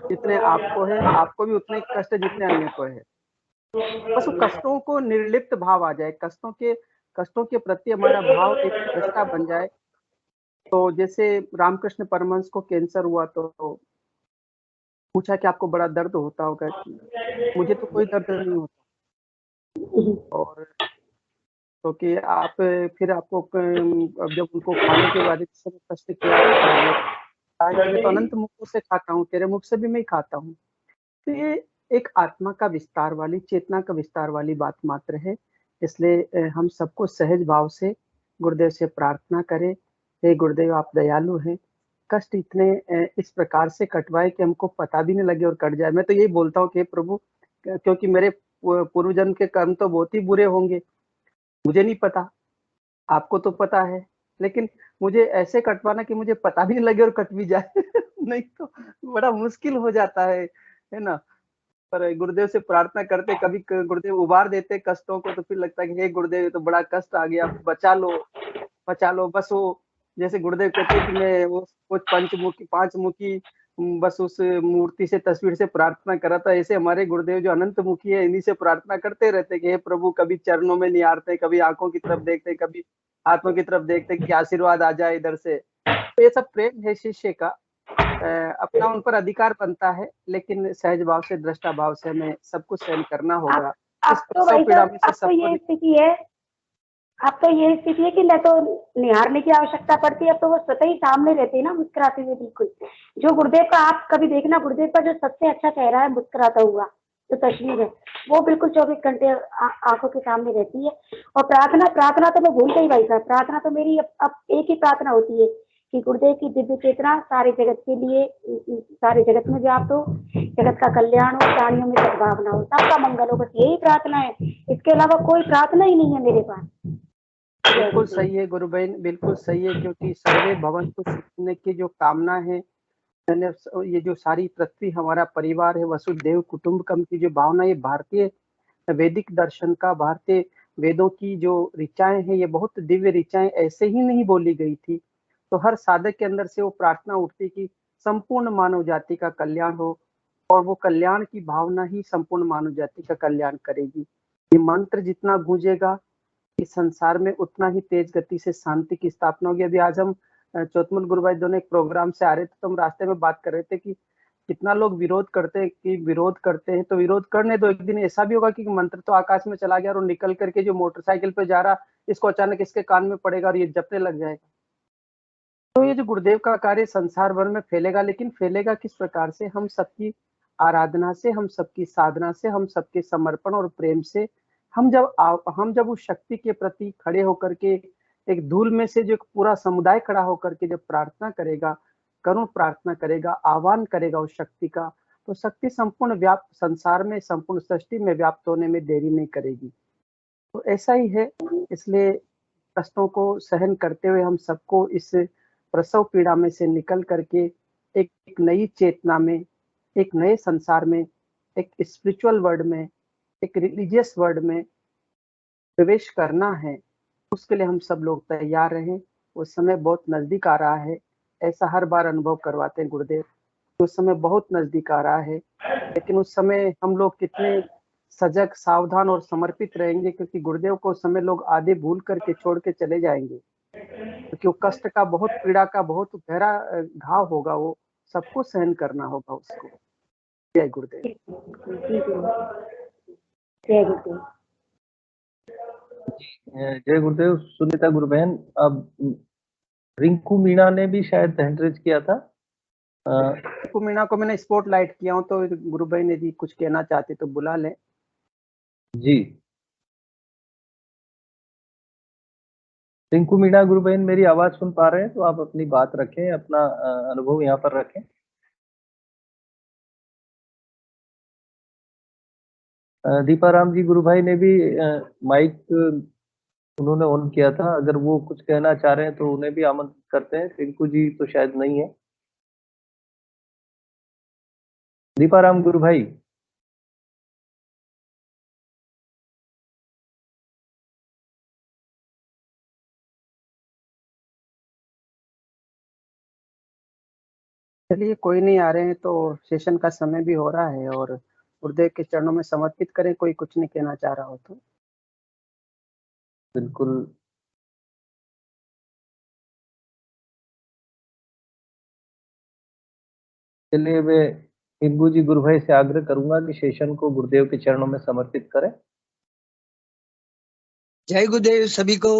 B: जितने आपको है, आपको भी उतने ही कष्ट है जितने अन्य को है। बस वो कष्टों को निर्लिप्त भाव आ जाए, कष्टों के प्रति हमारा भाव एक दृष्टा बन जाए। तो जैसे रामकृष्ण परमहंस को कैंसर हुआ तो पूछा कि आपको बड़ा दर्द होता होगा? मुझे तो कोई दर्द नहीं होता। और तो कि आप फिर आपको अब जब उनको खाने के बाद इस समय कष्ट किया, मैं तो अनंत मुखों से खाता हूँ, तेरे मुख से भी मैं खाता हूँ। तो ये एक आत्मा का विस्तार वाली, चेतना का विस्तार वाली बात मात्र है। इसलिए हम सबको सहज भाव से गुरुदेव से प्रार्थना करें, हे गुरुदेव आप दयालु हैं, कष्ट इतने इस प्रकार से कटवाए कि हमको पता भी नहीं लगे और कट जाए। मैं तो यही बोलता हूँ कि प्रभु, क्योंकि मेरे पूर्व जन्म के कर्म तो बहुत ही बुरे होंगे, मुझे नहीं पता, आपको तो पता है, लेकिन मुझे ऐसे कटवाना कि मुझे पता भी नहीं लगे और कट भी जाए नहीं तो बड़ा मुश्किल हो जाता है ना। पर गुरुदेव से प्रार्थना करते, कभी गुरुदेव उबार देते कष्टों को, तो फिर लगता है कि हे गुरुदेव, ये तो बड़ा कष्ट आ गया, बचा लो। बस वो जैसे गुरुदेव कहते हैं कि मैं वो पांच मुखी बस उस मूर्ति से, तस्वीर से प्रार्थना करा था। ऐसे हमारे गुरुदेव जो अनंत मुखी है, इन्हीं से प्रार्थना करते रहते कि हे प्रभु, कभी चरणों में निहारते, कभी आंखों की तरफ देखते, कभी हाथों की तरफ देखते कि आशीर्वाद आ जाए इधर से। तो ये सब प्रेम है शिष्य का, अपना उन पर अधिकार बनता है, लेकिन सहज भाव से, दृष्टा भाव से हमें सब कुछ सहन करना होगा।
K: अब
B: इस
K: तो
B: प्रसव
K: भाई
B: पीड़ा
K: साहब,
B: में से
K: अब तो ये
B: सबको
K: स्थिति है, अब तो ये स्थिति है कि न तो निहारने की आवश्यकता पड़ती है, अब तो वो स्वतः ही सामने रहते हैं ना, मुस्कुराते हुए। बिल्कुल जो गुरुदेव का, आप कभी देखना, गुरुदेव का जो सबसे अच्छा चेहरा है मुस्कुराता हुआ, जो तस्वीर है, वो बिल्कुल 24 घंटे आंखों के सामने रहती है। और प्रार्थना तो मैं भूल गई भाई साहब। प्रार्थना तो मेरी अब एक ही प्रार्थना होती है कि गुरुदेव की दिव्य चेतना सारे जगत के लिए, सारे जगत में व्याप्त हो, जगत का कल्याण हो, प्राणियों में सद्भावना हो, सबका मंगल हो। बस यही प्रार्थना है, इसके अलावा कोई प्रार्थना ही नहीं है मेरे पास।
B: बिल्कुल सही है गुरु बहन, बिल्कुल सही है, क्योंकि सर्वे भवन्तु सुखिनः की जो कामना है, ये जो सारी पृथ्वी हमारा परिवार है, वसुधैव कुटुंबकम की जो भावना, ये भारतीय वैदिक दर्शन का, भारतीय वेदों की जो ऋचाएं हैं, ये बहुत दिव्य ऋचाएं ऐसे ही नहीं बोली गई थी। तो हर साधक के अंदर से वो प्रार्थना उठती कि संपूर्ण मानव जाति का कल्याण हो, और वो कल्याण की भावना ही संपूर्ण मानव जाति का कल्याण करेगी। ये मंत्र जितना गूंजेगा इस संसार में, उतना ही तेज गति से शांति की स्थापना होगी। अभी आज हम चौथमल गुरु भाई दोनों एक प्रोग्राम से आ रहे थे, तो हम रास्ते में बात कर रहे थे कि कितना लोग विरोध करते हैं, तो विरोध करने दो, एक दिन ऐसा भी होगा कि मंत्र तो आकाश में चला गया और निकल करके जो मोटरसाइकिल पे जा रहा, इसको अचानक इसके कान में पड़ेगा और ये जपने लग जाएगा। तो ये जो गुरुदेव का कार्य संसार भर में फैलेगा, लेकिन फैलेगा किस प्रकार से? हम सबकी आराधना से, हम सबकी साधना से, हम सबके समर्पण और प्रेम से। हम जब उस शक्ति के प्रति खड़े होकर के, एक धूल में से जो एक पूरा समुदाय खड़ा होकर के जब प्रार्थना करेगा, करुण प्रार्थना करेगा, आह्वान करेगा उस शक्ति का, तो शक्ति संपूर्ण व्याप्त संसार में, संपूर्ण सृष्टि में व्याप्त होने में देरी नहीं करेगी। तो ऐसा ही है। इसलिए कष्टों को सहन करते हुए हम सबको इस प्रसव पीड़ा में से निकल करके एक नई चेतना में, एक नए संसार में, एक स्पिरिचुअल वर्ल्ड में, एक रिलीजियस वर्ल्ड में प्रवेश करना है। उसके लिए हम सब लोग तैयार रहें। वो समय बहुत नजदीक आ रहा है, ऐसा हर बार अनुभव करवाते हैं गुरुदेव। उस समय बहुत नजदीक आ रहा है, लेकिन उस समय हम लोग कितने सजग, सावधान और समर्पित रहेंगे, क्योंकि गुरुदेव को उस समय लोग आधे भूल करके छोड़ के चले जाएंगे, क्योंकि वो कष्ट का, बहुत पीड़ा का बहुत गहरा घाव होगा, वो सबको सहन करना होगा उसको। जय गुरुदेव।
K: जय गुरुदेव।
F: जय गुरुदेव। सुनीता गुरु बहन, अब रिंकू मीणा ने भी शायद हैंड रेज किया था।
B: रिंकू मीणा को मैंने स्पॉटलाइट किया हूँ, तो गुरु भाई ने जी कुछ कहना चाहते तो बुला लें।
F: जी, रिंकू मीणा गुरु बहन मेरी आवाज सुन पा रहे हैं तो आप अपनी बात रखें, अपना अनुभव यहाँ पर रखें। दीपाराम जी गुरु भाई ने भी माइक उन्होंने ऑन किया था, अगर वो कुछ कहना चाह रहे हैं तो उन्हें भी आमंत्रित करते हैं। टिंकू जी तो शायद नहीं है। दीपाराम गुरु भाई,
B: चलिए कोई नहीं आ रहे हैं तो सेशन का समय भी हो रहा है और गुरुदेव के चरणों में समर्पित करें। कोई कुछ नहीं कहना चाह रहा हो तो
F: बिल्कुल। चलिए मैं टिंकू जी गुरु भाई से आग्रह करूंगा कि सेशन को गुरुदेव के चरणों में समर्पित करें।
M: जय गुरुदेव सभी को।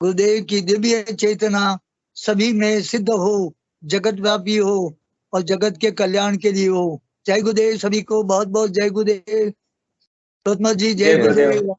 M: गुरुदेव की दिव्य चेतना सभी में सिद्ध हो, जगत व्यापी हो और जगत के कल्याण के लिए हो। जय गुरुदेव सभी को। बहुत बहुत जय गुरुदेव। जी जय गुरुदेव।